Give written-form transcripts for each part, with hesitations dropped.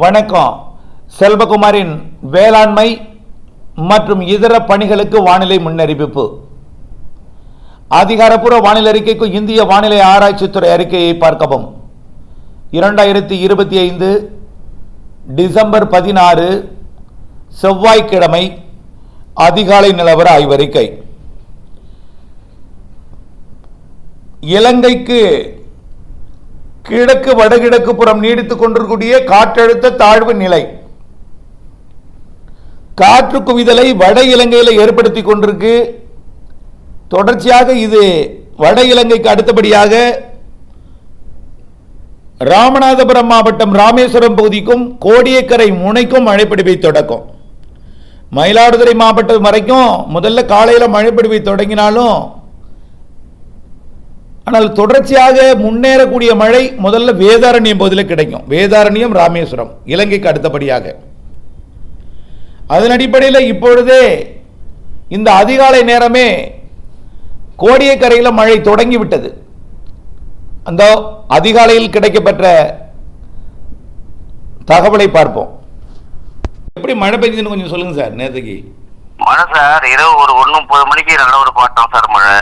வணக்கம். செல்வகுமாரின் வேளாண்மை மற்றும் இதர பணிகளுக்கு வானிலை முன்னறிவிப்பு. அதிகாரப்பூர்வ வானிலை அறிக்கைக்கு இந்திய வானிலை ஆராய்ச்சித்துறை அறிக்கையை பார்க்கவும். 2025 டிசம்பர் 16 செவ்வாய்க்கிழமை அதிகாலை நிலவர ஆய்வறிக்கை. இலங்கைக்கு கிழக்கு வடகிழக்கு புறம் நீடித்துக் கொண்டிருக்கூடிய காற்றழுத்த தாழ்வு நிலை காற்று குவிதலை வட இலங்கையில் ஏற்படுத்திக் கொண்டிருக்கு. தொடர்ச்சியாக இது வட இலங்கைக்கு அடுத்தபடியாக ராமநாதபுரம் மாவட்டம் ராமேஸ்வரம் பகுதிக்கும் கோடியக்கரை முனைக்கும் மழைப்பிடிவை தொடக்கும். மயிலாடுதுறை மாவட்டம் வரைக்கும் முதல்ல காலையில் மழைப்பிடிவை தொடங்கினாலும் ஆனால் தொடர்ச்சியாக முன்னேறக்கூடிய மழை முதல்ல வேதாரண்யம் பகுதியில் கிடைக்கும். வேதாரண்யம் ராமேஸ்வரம் இலங்கைக்கு அடுத்தபடியாக. அதன் அடிப்படையில் இப்பொழுதே இந்த அதிகாலை நேரமே கோடியக்கரையில் மழை தொடங்கிவிட்டது. அந்த அதிகாலையில் கிடைக்கப்பெற்ற தகவலை பார்ப்போம். எப்படி மழை பெஞ்சதுன்னு கொஞ்சம் சொல்லுங்க சார். நேற்றுக்கு மழை சார் இரவு ஒரு 1:30 மணிக்கு நல்ல ஒரு பாட்டம் சார் மழை.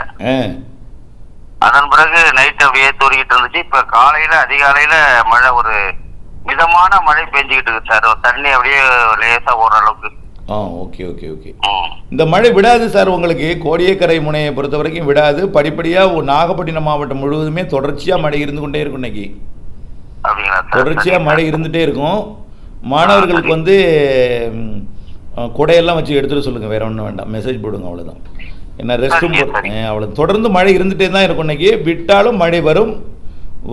அதன் பிறகு நைட் அப்படியே தூரிக்கிட்டு இருந்துச்சு. இப்ப காலையில அதிகாலையில மழை ஒரு மிதமான மழை பெஞ்சுக்கிட்டு இருக்கு சார். தண்ணி அப்படியே லேசா ஓடுற அளவுக்கு. Okay okay okay. இந்த மழை விடாது சார். உங்களுக்கு கோடியக்கரை முனையை பொறுத்த வரைக்கும் விடாது. படிப்படியாக நாகப்பட்டினம் மாவட்டம் முழுவதுமே தொடர்ச்சியாக மழை இருந்து கொண்டே இருக்கும். இன்னைக்கு தொடர்ச்சியாக மழை இருந்துகிட்டே இருக்கும். மாணவர்களுக்கு குடையெல்லாம் வச்சு எடுத்துகிட்டு சொல்லுங்கள். வேற ஒன்றும் வேண்டாம். மெசேஜ் போடுங்க, அவ்வளோதான். என்ன ரெஸ்ட்டும் அவ்வளோ தொடர்ந்து மழை இருந்துகிட்டே தான் இருக்கும். இன்னைக்கு விட்டாலும் மழை வரும்,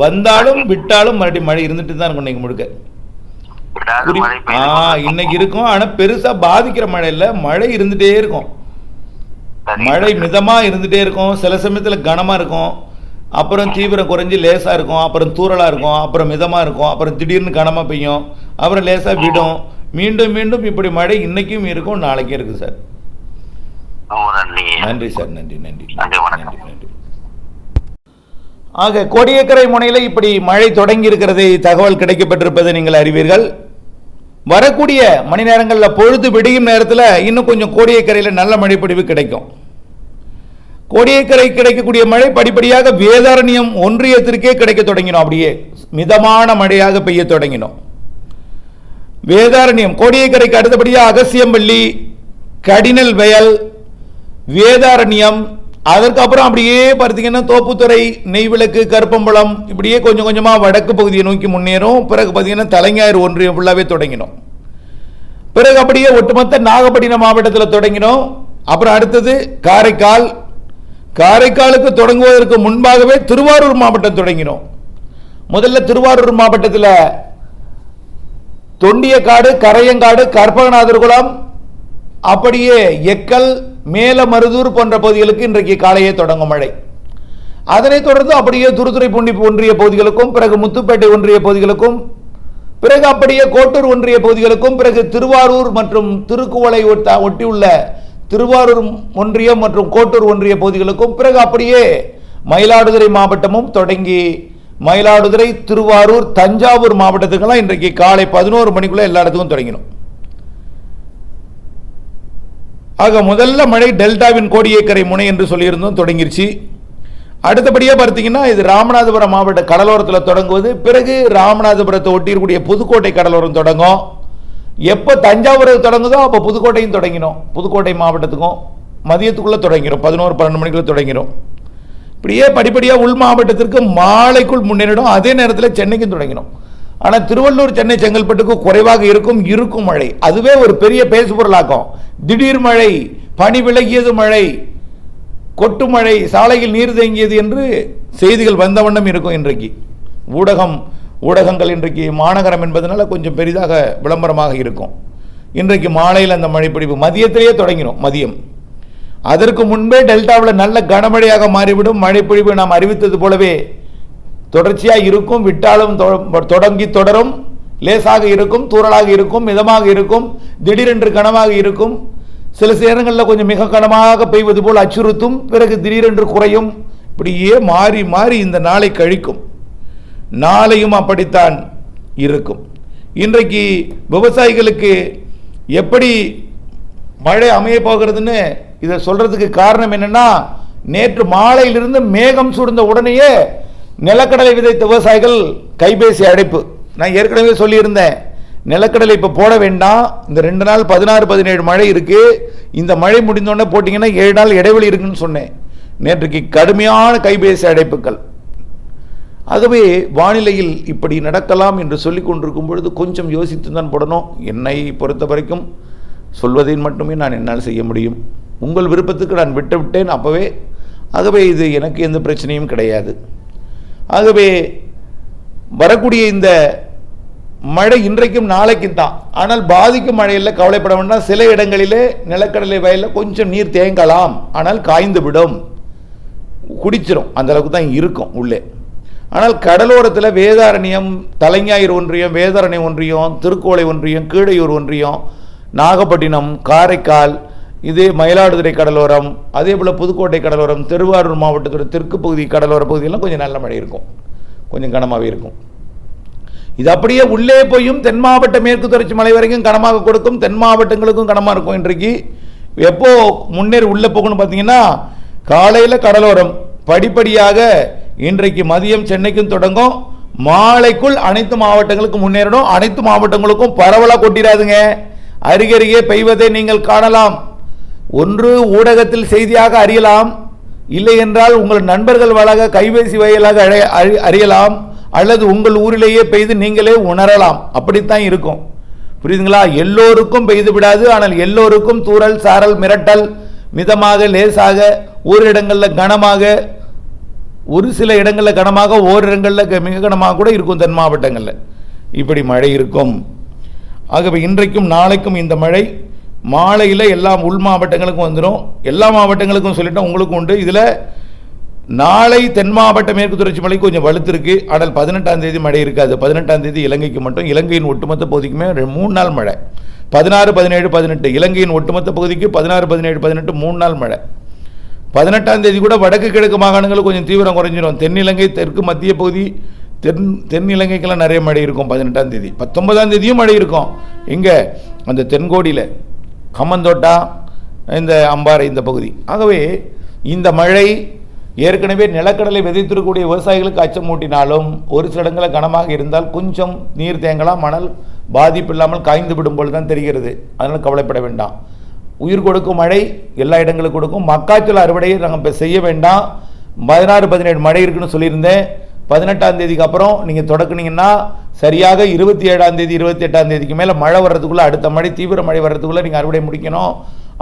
வந்தாலும் விட்டாலும் மறுபடியும் மழை இருந்துட்டு தான் இருக்கும். இன்னைக்கு முழுக்க இன்னைக்கு இருக்கும். ஆனால் பெருசாக பாதிக்கிற மழை இல்லை. மழை இருந்துகிட்டே இருக்கும். மழை மிதமாக இருந்துகிட்டே இருக்கும். சில சமயத்தில் கனமாக இருக்கும், அப்புறம் தீவிரம் குறைஞ்சி லேசாக இருக்கும், அப்புறம் தூரலாக இருக்கும், அப்புறம் மிதமாக இருக்கும், அப்புறம் திடீர்னு கனமாக பெய்யும், அப்புறம் லேசாக விடும். மீண்டும் மீண்டும் இப்படி மழை இன்னைக்கும் இருக்கும், நாளைக்கும் இருக்குது சார். நன்றி சார். நன்றி நன்றி நன்றி நன்றி. ஆக கோடியக்கரை முனையில் இப்படி மழை தொடங்கி இருக்கிறதை தகவல் கிடைக்கப்பட்டிருப்பதை நீங்கள் அறிவீர்கள். வரக்கூடிய மணி நேரங்களில் பொழுது விடியும் நேரத்தில் இன்னும் கொஞ்சம் கோடியக்கரையில் நல்ல மழைப்பொழிவு கிடைக்கும். கோடியக்கரை கிடைக்கக்கூடிய மழை படிப்படியாக வேதாரண்யம் ஒன்றியத்திற்கே கிடைக்க தொடங்கினோம். அப்படியே மிதமான மழையாக பெய்ய தொடங்கினோம். வேதாரண்யம் கோடியக்கரைக்கு அடுத்தபடியாக அகசியம்பள்ளி, கடினல் வயல், வேதாரண்யம், அதற்கப்புறம் அப்படியே பார்த்தீங்கன்னா தோப்புத்துறை, நெய்விளக்கு, கருப்பம்பலம், இப்படியே கொஞ்சம் கொஞ்சமாக வடக்கு பகுதியை நோக்கி முன்னேறும். பிறகு பார்த்தீங்கன்னா தலைஞாயிறு ஒன்றியம் ஃபுல்லாகவே தொடங்கினோம். பிறகு அப்படியே ஒட்டுமொத்த நாகப்பட்டினம் மாவட்டத்தில் தொடங்கினோம். அப்புறம் அடுத்தது காரைக்கால். காரைக்காலுக்கு தொடங்குவதற்கு முன்பாகவே திருவாரூர் மாவட்டம் தொடங்கினோம். முதல்ல திருவாரூர் மாவட்டத்தில் தொண்டியக்காடு, கரையங்காடு, கற்பகநாதர்குளம், அப்படியே எக்கல், மேலமருதூர் போன்ற பகுதிகளுக்கு இன்றைக்கு காலையே தொடங்கும் மழை. அதனைத் தொடர்ந்து அப்படியே துருத்துறைப்பூண்டி ஒன்றிய பகுதிகளுக்கும், பிறகு முத்துப்பேட்டை ஒன்றிய பகுதிகளுக்கும், பிறகு அப்படியே கோட்டூர் ஒன்றிய பகுதிகளுக்கும், பிறகு திருவாரூர் மற்றும் திருக்குவளை ஒட்டியுள்ள திருவாரூர் ஒன்றியம் மற்றும் கோட்டூர் ஒன்றிய பகுதிகளுக்கும், பிறகு அப்படியே மயிலாடுதுறை மாவட்டமும் தொடங்கி மயிலாடுதுறை, திருவாரூர், தஞ்சாவூர் மாவட்டத்துக்கெல்லாம் இன்றைக்கு காலை 11 மணிக்குள்ள எல்லா இடத்துக்கும் தொடங்கினோம். ஆக முதல்ல மழை டெல்டாவின் கோடியக்கரை முனை என்று சொல்லியிருந்தோம், தொடங்கிருச்சு. அடுத்தபடியாக பார்த்தீங்கன்னா இது ராமநாதபுரம் மாவட்ட கடலோரத்தில் தொடங்குவது. பிறகு ராமநாதபுரத்தை ஒட்டியிருக்கூடிய புதுக்கோட்டை கடலோரம் தொடங்கும். எப்போ தஞ்சாவூர் தொடங்குதோ அப்போ புதுக்கோட்டையும் தொடங்கினோம். புதுக்கோட்டை மாவட்டத்துக்கும் மதியத்துக்குள்ளே தொடங்கிடும், 11-12 மணிக்குள்ளே தொடங்கிடும். இப்படியே படிப்படியாக உள் மாவட்டத்திற்கு மாலைக்குள் முன்னேறிடும். அதே நேரத்தில் சென்னைக்கும் தொடங்கினோம். ஆனால் திருவள்ளூர், சென்னை, செங்கல்பட்டுக்கு குறைவாக இருக்கும் மழை. அதுவே ஒரு பெரிய பேசுபொருளாக்கும். திடீர் மழை, பனி விலகியது மழை, கொட்டு மழை, சாலையில் நீர் தேங்கியது என்று செய்திகள் வந்த வண்ணம் இருக்கும். இன்றைக்கு ஊடகங்கள் இன்றைக்கு மாநகரம் என்பதனால கொஞ்சம் பெரிதாக விளம்பரமாக இருக்கும். இன்றைக்கு மாலையில் அந்த மழைப்பிடிப்பு மதியத்திலேயே தொடங்கினோம். மதியம் அதற்கு முன்பே டெல்டாவில் நல்ல கனமழையாக மாறிவிடும். மழைப்பிடிப்பு நாம் அறிவித்தது போலவே தொடர்ச்சியாக இருக்கும். விட்டாலும் தொடங்கி தொடரும். லேசாக இருக்கும், தூரலாக இருக்கும், மிதமாக இருக்கும், திடீரென்று கனமாக இருக்கும். சில நேரங்களில் கொஞ்சம் மிக கனமாக பெய்வது போல் அச்சுறுத்தும், பிறகு திடீரென்று குறையும். இப்படியே மாறி மாறி இந்த நாளை கழிக்கும். நாளையும் அப்படித்தான் இருக்கும். இன்றைக்கு விவசாயிகளுக்கு எப்படி மழை அமைய போகிறதுன்னு இதை சொல்றதுக்கு காரணம் என்னன்னா, நேற்று மாலையிலிருந்து மேகம் சூழ்ந்த உடனேயே நிலக்கடலை விதைத்த விவசாயிகள் கைபேசி அழைப்பு. நான் ஏற்கனவே சொல்லியிருந்தேன், நிலக்கடலை இப்போ போட வேண்டாம், இந்த 2 நாள் 16-17 மழை இருக்கு, இந்த மழை முடிந்தோடனே போட்டிங்கன்னா 7 நாள் இடைவெளி இருக்குன்னு சொன்னேன். நேற்றுக்கு கடுமையான கைபேசி அழைப்புகள். ஆகவே வானிலையில் இப்படி நடக்கலாம் என்று சொல்லிக் கொண்டிருக்கும் பொழுது கொஞ்சம் யோசித்து தான் போடணும். என்னை பொறுத்த வரைக்கும் சொல்வதை மட்டுமே நான் என்னால் செய்ய முடியும். உங்கள் விருப்பத்துக்கு நான் விட்டேன் அப்போவே. ஆகவே இது எனக்கு எந்த பிரச்சனையும் கிடையாது. ஆகவே வரக்கூடிய இந்த மழை இன்றைக்கும் நாளைக்கும் தான். ஆனால் பாதிக்கும் மழையில் கவலைப்பட வேண்டாம். சில இடங்களிலே நிலக்கடலை வயலில் கொஞ்சம் நீர் தேங்கலாம், ஆனால் காய்ந்து விடும், குடிச்சிடும், அந்த அளவுக்கு தான் இருக்கும் உள்ளே. ஆனால் கடலோரத்தில் வேதாரண்யம், தலைஞாயிறு ஒன்றியம், வேதாரண்யம் ஒன்றியம், திருக்கோளை ஒன்றியம், கீழையூர் ஒன்றியம், நாகப்பட்டினம், காரைக்கால், இதே மயிலாடுதுறை கடலோரம், அதே போல் புதுக்கோட்டை கடலோரம், திருவாரூர் மாவட்டத்தோட தெற்கு பகுதி கடலோர பகுதியெல்லாம் கொஞ்சம் நல்ல மழை இருக்கும், கொஞ்சம் கனமாகவே இருக்கும். இது அப்படியே உள்ளே போயும் தென் மாவட்ட மேற்கு தொடர்ச்சி மலை வரைக்கும் கனமாக கொடுக்கும், தென் மாவட்டங்களுக்கும் கனமாக இருக்கும். இன்றைக்கு எப்போ முன்னேறி உள்ளே போகணும்னு பார்த்தீங்கன்னா, காலையில் கடலோரம் படிப்படியாக இன்றைக்கு மதியம் சென்னைக்கும் தொடங்கும், மாலைக்குள் அனைத்து மாவட்டங்களுக்கும் முன்னேறணும். அனைத்து மாவட்டங்களுக்கும் பரவலாக கொட்டிடாதுங்க, அருகருகே பெய்வதை நீங்கள் காணலாம். ஒன்று ஊடகத்தில் செய்தியாக அறியலாம், இல்லை என்றால் உங்கள் நண்பர்கள் வழியாக கைபேசி வாயிலாக அறியலாம், அல்லது உங்கள் ஊரிலேயே பெய்து நீங்களே உணரலாம். அப்படித்தான் இருக்கும், புரியுதுங்களா? எல்லோருக்கும் பெய்து விடாது, ஆனால் எல்லோருக்கும் தூறல், சாரல், மிரட்டல், மிதமாக, லேசாக, ஒரு இடங்களில் கனமாக, ஒரு சில இடங்களில் கனமாக, ஓர் இடங்களில் மிக கனமாக கூட இருக்கும். தென் மாவட்டங்களில் இப்படி மழை இருக்கும். ஆகவே இன்றைக்கும் நாளைக்கும் இந்த மழை மாலையில் எல்லா உள் மாவட்டங்களுக்கும் வந்துடும். எல்லா மாவட்டங்களுக்கும் சொல்லிட்டோம், உங்களுக்கும் உண்டு. இதில் நாளை தென் மாவட்ட மேற்கு தொடர்ச்சி மழை கொஞ்சம் வலுத்திருக்கு, ஆனால் 18ஆம் தேதி மழை இருக்காது. 18ஆம் தேதி இலங்கைக்கு மட்டும், இலங்கையின் ஒட்டுமொத்த பகுதிக்குமே 3 நாள் மழை. 16, 17, 18 இலங்கையின் ஒட்டுமொத்த பகுதிக்கு 16, 17, 18 3 நாள் மழை. 18ஆம் தேதி கூட வடக்கு கிழக்கு மாகாணங்கள் கொஞ்சம் தீவிரம் குறைஞ்சிடும். தென்னிலங்கை, தெற்கு மத்திய பகுதி, தென் இலங்கைக்கெல்லாம் நிறைய மழை இருக்கும் 18ஆம் தேதி. 19ஆம் தேதியும் மழை இருக்கும். இங்கே அந்த தென்கோடியில் கம்மந்தோட்டா, இந்த அம்பாறை, இந்த பகுதி. ஆகவே இந்த மழை ஏற்கனவே நிலக்கடலை விதைத்திருக்கக்கூடிய விவசாயிகளுக்கு அச்சம் மூட்டினாலும், ஒரு சில இடங்களில் கனமாக இருந்தால் கொஞ்சம் நீர் தேங்கலாம், மணல் பாதிப்பு இல்லாமல் காய்ந்து விடும் போல் தான் தெரிகிறது. அதனால் கவலைப்பட வேண்டாம். உயிர் கொடுக்கும் மழை எல்லா இடங்களுக்கும் கொடுக்கும். மக்காச்சோள அறுவடையை நாங்கள் இப்போ செய்ய வேண்டாம். 16, 17 மழை இருக்குன்னு சொல்லியிருந்தேன். 18ஆம் தேதிக்கு அப்புறம் நீங்கள் தொடக்குனீங்கன்னா சரியாக 27ஆம் தேதி 28ஆம் தேதிக்கு மேலே மழை வர்றதுக்குள்ளே, அடுத்த மழை தீவிர மழை வர்றதுக்குள்ளே நீங்கள் அறுவடை முடிக்கணும்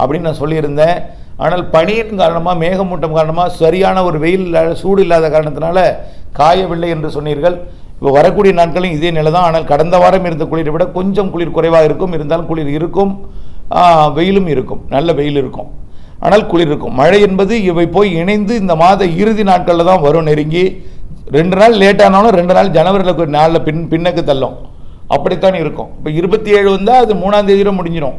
அப்படின்னு நான் சொல்லியிருந்தேன். ஆனால் பனியின் காரணமாக, மேகமூட்டம் காரணமாக, சரியான ஒரு வெயில் சூடு இல்லாத காரணத்தினால காயவில்லை என்று சொன்னீர்கள். இப்போ வரக்கூடிய நாட்களும் இதே நிலை தான். ஆனால் கடந்த வாரம் இருந்த குளிரை விட கொஞ்சம் குளிர் குறைவாக இருக்கும். இருந்தாலும் குளிர் இருக்கும், வெயிலும் இருக்கும், நல்ல வெயில் இருக்கும், ஆனால் குளிர் இருக்கும். மழை என்பது இவை போய் இணைந்து இந்த மாத இறுதி நாட்களில் தான் வரும். நெருங்கி 2 நாள் லேட்டானாலும் 2 நாள் ஜனவரியில் நாளில் பின்னக்கு தள்ளும். அப்படித்தான் இருக்கும். இப்போ 27 வந்தால் அது 3ஆம் தேதியோட முடிஞ்சிடும்.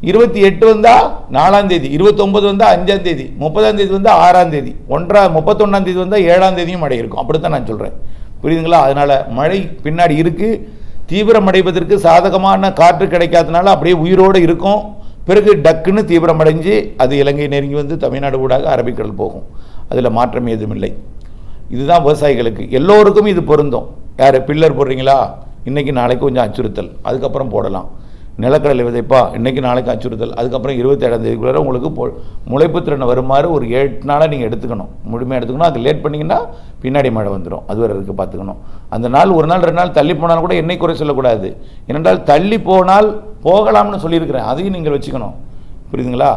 28 வந்தால் 4ஆம் தேதி, 29 வந்தால் 5ஆம் தேதி, 30ஆம் தேதி வந்தால் 6ஆம் தேதி, 31ஆம் தேதி வந்தால் 7ஆம் தேதியும் மழை இருக்கும். அப்படித்தான் நான் சொல்கிறேன், புரியுதுங்களா? அதனால் மழை பின்னாடி இருக்குது. தீவிரமடைவதற்கு சாதகமான காற்று கிடைக்காதனால அப்படியே உயிரோடு இருக்கும். பிறகு டக்குன்னு தீவிரமடைஞ்சு அது இலங்கை நெருங்கி வந்து தமிழ்நாடு ஊடாக அரபிக்கடல் போகும். அதில் மாற்றம் எதுவும் இல்லை. இதுதான் விவசாயிகளுக்கு எல்லோருக்கும் இது பொருந்தும். யார் பில்லர் போடுறீங்களா, இன்றைக்கி நாளைக்கு கொஞ்சம் அச்சுறுத்தல், அதுக்கப்புறம் போடலாம். நிலக்கடலை விதைப்பா, இன்றைக்கி நாளைக்கு அச்சுறுத்தல், அதுக்கப்புறம் 27ஆம் தேதிக்குள்ளே உங்களுக்கு முளைப்பு திறன் வருமாறு ஒரு 8 நாளாக நீங்கள் எடுத்துக்கணும், முழுமையாக எடுத்துக்கணும். அது லேட் பண்ணிங்கன்னா பின்னாடி மழை வந்துடும். அது வரை இருக்குது, பார்த்துக்கணும். அந்த நாள் 1 நாள் 2 நாள் தள்ளி போனாலும் கூட என்னை குறை சொல்லக்கூடாது. ஏனென்றால் தள்ளி போனால் போகலாம்னு சொல்லியிருக்கிறேன், அதையும் நீங்கள் வச்சுக்கணும், புரியுதுங்களா?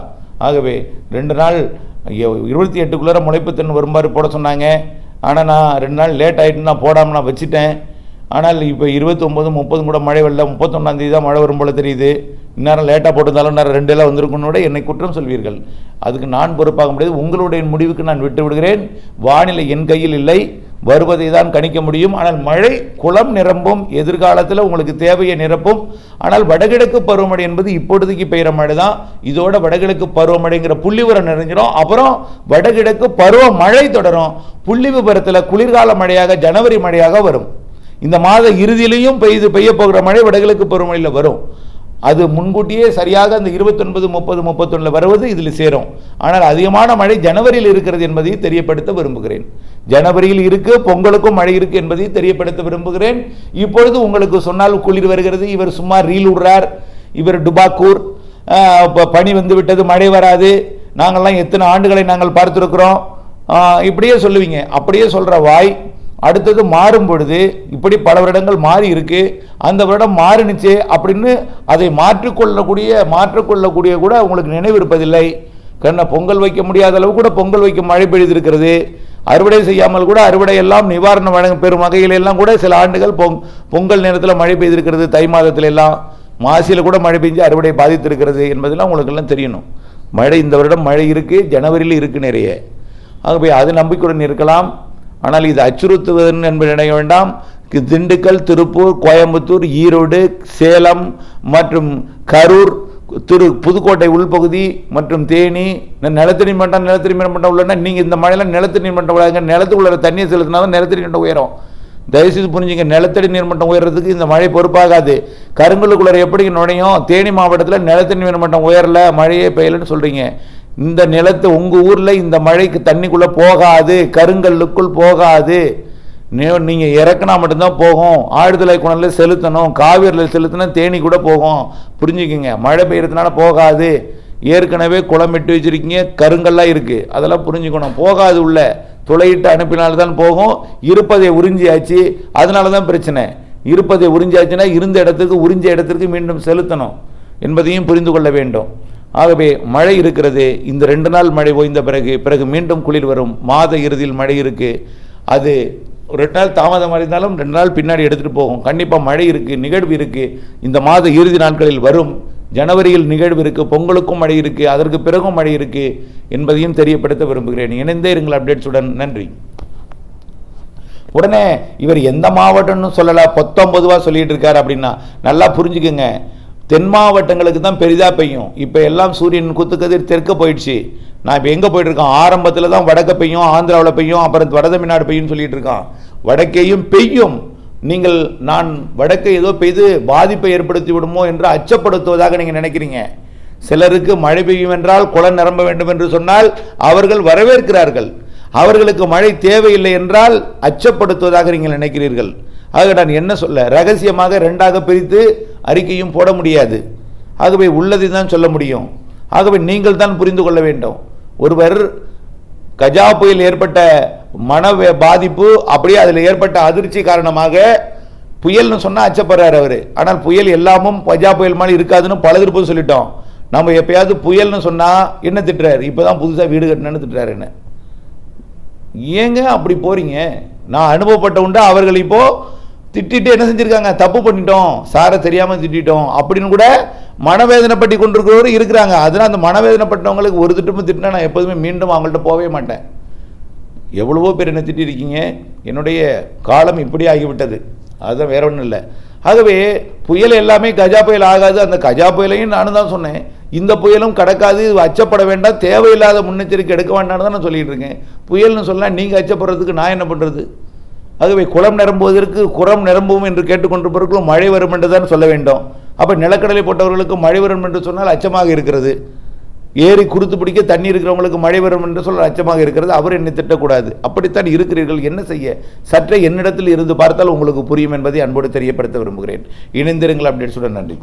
ஆகவே 2 நாள் 28க்குள்ளே முளைப்பு திறன் வருமாறு போட சொன்னாங்க. ஆனால் நான் 2 நாள் லேட் ஆகிட்டு நான் போடாமல் நான் வச்சுட்டேன். ஆனால் இப்போ 29, 30 கூட மழை வரல. 31ஆம் தேதி தான் மழை வரும் போல தெரியுது. இந்நேரம் லேட்டாக போட்டிருந்தாலும் நேரம் 2 எல்லாம் வந்திருக்குன்னு கூட என்னை குற்றம் சொல்வீர்கள். அதுக்கு நான் பொறுப்பாக முடியாது. உங்களுடைய முடிவுக்கு நான் விட்டு விடுகிறேன். வானிலை என் கையில் இல்லை, வருவதை தான் கணிக்க முடியும். ஆனால் மழை குளம் நிரம்பும், எதிர்காலத்தில் உங்களுக்கு தேவையை நிரப்பும். ஆனால் வடகிழக்கு பருவமழை என்பது இப்பொழுதுக்கு பெய்கிற மழை தான். இதோட வடகிழக்கு பருவமழைங்கிற புள்ளி விவரம் நிறைஞ்சிடும். அப்புறம் வடகிழக்கு பருவ மழை தொடரும். புள்ளி விவரத்தில் குளிர்கால மழையாக ஜனவரி மழையாக வரும். இந்த மாத இறுதியிலையும் பெய்ய போகிற மழை வடகிழக்கு பருவமழையில் வரும். அது முன்கூட்டியே சரியாக அந்த 29, 30, 31 வருவது இதில் சேரும். ஆனால் அதிகமான மழை ஜனவரியில் இருக்கிறது என்பதை தெரியப்படுத்த விரும்புகிறேன். ஜனவரியில் இருக்கு, பொங்கலுக்கும் மழை இருக்கு என்பதை தெரியப்படுத்த விரும்புகிறேன். இப்பொழுது உங்களுக்கு சொன்னால் குளிர் வருகிறது, இவர் சும்மா ரீல் விடுறார், இவர் டுபாக்கூர், பனி வந்து விட்டது, மழை வராது, நாங்கள்லாம் எத்தனை ஆண்டுகளை நாங்கள் பார்த்துருக்கிறோம், இப்படியே சொல்லுவீங்க. அப்படியே சொல்ற வாய் அடுத்தது மாறும் பொழுது இப்படி பல வருடங்கள் மாறி இருக்கு, அந்த வருடம் மாறினுச்சு அப்படின்னு அதை மாற்றிக்கொள்ளக்கூடிய கூட உங்களுக்கு நினைவு இருப்பதில்லை. பொங்கல் வைக்க முடியாத அளவு கூட பொங்கல் வைக்க மழை பெய்திருக்கிறது. அறுவடை செய்யாமல் கூட அறுவடை எல்லாம் நிவாரணம் வழங்க பெறும் வகையில் எல்லாம் கூட சில ஆண்டுகள் பொங்கல் நேரத்தில் மழை பெய்திருக்கிறது. தை மாதத்தில் எல்லாம் மாசியில் கூட மழை பெஞ்சு அறுவடை பாதித்திருக்கிறது என்பதெல்லாம் உங்களுக்கு எல்லாம் தெரியணும். மழை இந்த வருடம் மழை இருக்கு, ஜனவரியில் இருக்கு நிறைய. ஆகவே அது நம்பிக்கையுடன் இருக்கலாம். ஆனால் இது அச்சுறுத்துவதன் என்பது நினைக்க வேண்டாம். திண்டுக்கல், திருப்பூர், கோயம்புத்தூர், ஈரோடு, சேலம் மற்றும் கரூர், புதுக்கோட்டை உள்பகுதி மற்றும் தேனி, நிலத்தடி மட்டம் உள்ளன. நீங்கள் இந்த மழையில் நிலத்தடி மட்டம் உள்ளாங்க, நிலத்துக்குள்ள தண்ணியை செலுத்தினாலும் நிலத்தடி மட்டம் உயரும். தயவுசெய்து புரிஞ்சுங்க, நிலத்தடி நீர்மட்டம் உயர்றதுக்கு இந்த மழை பொறுப்பாகாது. கருங்கல்லுக்குள்ள எப்படி நுழையும்? தேனி மாவட்டத்தில் நிலத்தடி நீர்மட்டம் உயரல, மழையே பெய்யலன்னு சொல்றீங்க. இந்த நிலத்தை உங்க ஊர்ல இந்த மழைக்கு தண்ணிக்குள்ள போகாது, கருங்கல்லுக்குள் போகாது. நீங்க இறக்குனா மட்டும்தான் போகும். ஆழ்துளை குணல்ல செலுத்தணும், காவிரியில் செலுத்தினா தேனி கூட போகும். புரிஞ்சுக்குங்க, மழை பெய்யறதுனால போகாது. ஏற்கனவே குளமிட்டு வச்சிருக்கீங்க, கருங்கல்லாம் இருக்கு, அதெல்லாம் புரிஞ்சுக்கணும். போகாது, உள்ள துளையிட்டு அனுப்பினால்தான் போகும். இருப்பதை உறிஞ்சியாச்சு, அதனால தான் பிரச்சனை. இருப்பதை உறிஞ்சாச்சுன்னா இருந்த இடத்துக்கு உறிஞ்ச இடத்திற்கு மீண்டும் செலுத்தணும் என்பதையும் புரிந்து கொள்ள வேண்டும். ஆகவே மழை இருக்கிறது. இந்த 2 நாள் மழை ஓய்ந்த பிறகு மீண்டும் குளிர் வரும். மாத இறுதியில் மழை இருக்கு. அது 2 நாள் தாமதம் இருந்தாலும் 2 நாள் பின்னாடி எடுத்துட்டு போகும். கண்டிப்பா மழை இருக்கு, நிகழ்வு இருக்கு. இந்த மாத இறுதி நாட்களில் வரும். ஜனவரியில் நிகழ்வு இருக்கு, பொங்கலுக்கும் மழை இருக்கு, அதற்கு பிறகும் மழை இருக்கு என்பதையும் தெரியப்படுத்த விரும்புகிறேன். இணைந்தே இருங்கள் அப்டேட்ஸுடன். நன்றி. உடனே இவர் எந்த மாவட்டம்னு சொல்லல, 19 சொல்லிட்டு இருக்காரு அப்படின்னா நல்லா புரிஞ்சுக்குங்க. தென் மாவட்டங்களுக்கு தான் பெரிதா பெய்யும். இப்போ எல்லாம் சூரியன் குத்துக்கதிர் தெற்க போயிடுச்சு. நான் இப்போ எங்கே போயிட்டு இருக்கேன்? ஆரம்பத்தில் தான் வடக்க பெய்யும், ஆந்திராவில் பெய்யும், அப்புறம் வட தமிழ்நாடு பெய்யும் சொல்லிட்டு இருக்கான். வடக்கேயும் பெய்யும். நான் வடக்கை ஏதோ பெய்து பாதிப்பை ஏற்படுத்தி விடுமோ என்று அச்சப்படுத்துவதாக நீங்கள் நினைக்கிறீங்க. சிலருக்கு மழை பெய்யும் என்றால் குளம் நிரம்ப வேண்டும் என்று சொன்னால் அவர்கள் வரவேற்கிறார்கள். அவர்களுக்கு மழை தேவையில்லை என்றால் அச்சப்படுத்துவதாக நீங்கள் நினைக்கிறீர்கள். ஆக நான் என்ன சொல்ல, ரகசியமாக 2ஆக பிரித்து அறிக்கையும் போட முடியாது. ஆகவே உள்ளதை தான் சொல்ல முடியும். ஆகவே நீங்கள் தான் புரிந்து கொள்ள வேண்டும். ஒருவர் கஜா புயல் ஏற்பட்ட மன பாதிப்பு, அப்படியே அதில் ஏற்பட்ட அதிர்ச்சி காரணமாக புயல்னு சொன்னா அச்சப்படுறாரு அவரு. ஆனால் புயல் எல்லாமும் கஜா புயல் மாதிரி இருக்காதுன்னு பல திருப்பம் சொல்லிட்டோம். நம்ம எப்பயாவது புயல்னு சொன்னா என்ன திட்டுறாரு? இப்பதான் புதுசா வீடு கட்டினு திட்டுறாரு. என்ன ஏங்க அப்படி போறீங்க? நான் அனுபவப்பட்ட உண்டு. அவர்கள் இப்போ திட்டிட்டு என்ன செஞ்சிருக்காங்க? தப்பு பண்ணிட்டோம், சாரை தெரியாம திட்டோம் அப்படின்னு கூட மனவேதனைப்பட்டு கொண்டிருக்கிறவரும் இருக்கிறாங்க. அதனால அந்த மனவேதனைப்பட்டவங்களுக்கு ஒரு திட்டமும் திட்டினா நான் எப்போதுமே மீண்டும் அவங்கள்ட்ட போகவே மாட்டேன். எவ்வளவோ பேர் என்ன திட்டிருக்கீங்க, என்னுடைய காலம் இப்படி ஆகிவிட்டது, அதுதான் வேற ஒன்றும் இல்லை. ஆகவே புயல் எல்லாமே கஜா புயல் ஆகாது. அந்த கஜா புயலையும் நானும் தான் சொன்னேன். இந்த புயலும் கடக்காது, அச்சப்பட வேண்டாம், தேவையில்லாத முன்னெச்சரிக்கை எடுக்க வேண்டாம்னு தான் நான் சொல்லிட்டு இருக்கேன். புயல்னு சொல்ல நீங்கள் அச்சப்படுறதுக்கு நான் என்ன பண்ணுறது? ஆகவே குளம் நிரம்புவதற்கு குரம் நிரம்பும் என்று கேட்டுக்கொண்டிருப்பவர்களும் மழை வரும் என்று தான் சொல்ல வேண்டும். அப்போ நிலக்கடலை போட்டவர்களுக்கு மழை வரும் என்று சொன்னால் அச்சமாக இருக்கிறது. ஏரி குறுத்து பிடிக்க தண்ணி இருக்கிறவங்களுக்கு மழை வரும் என்று சொல்ல அச்சமாக இருக்கிறது. அவர் என்னை திட்டக்கூடாது. அப்படித்தான் இருக்கிறீர்கள். என்ன செய்ய? சற்றே என்னிடத்தில் இருந்து பார்த்தால் உங்களுக்கு புரியும் என்பதை அன்போடு தெரியப்படுத்த விரும்புகிறேன். இணைந்திருங்கள் அப்டேட்ஸுடன். நன்றி.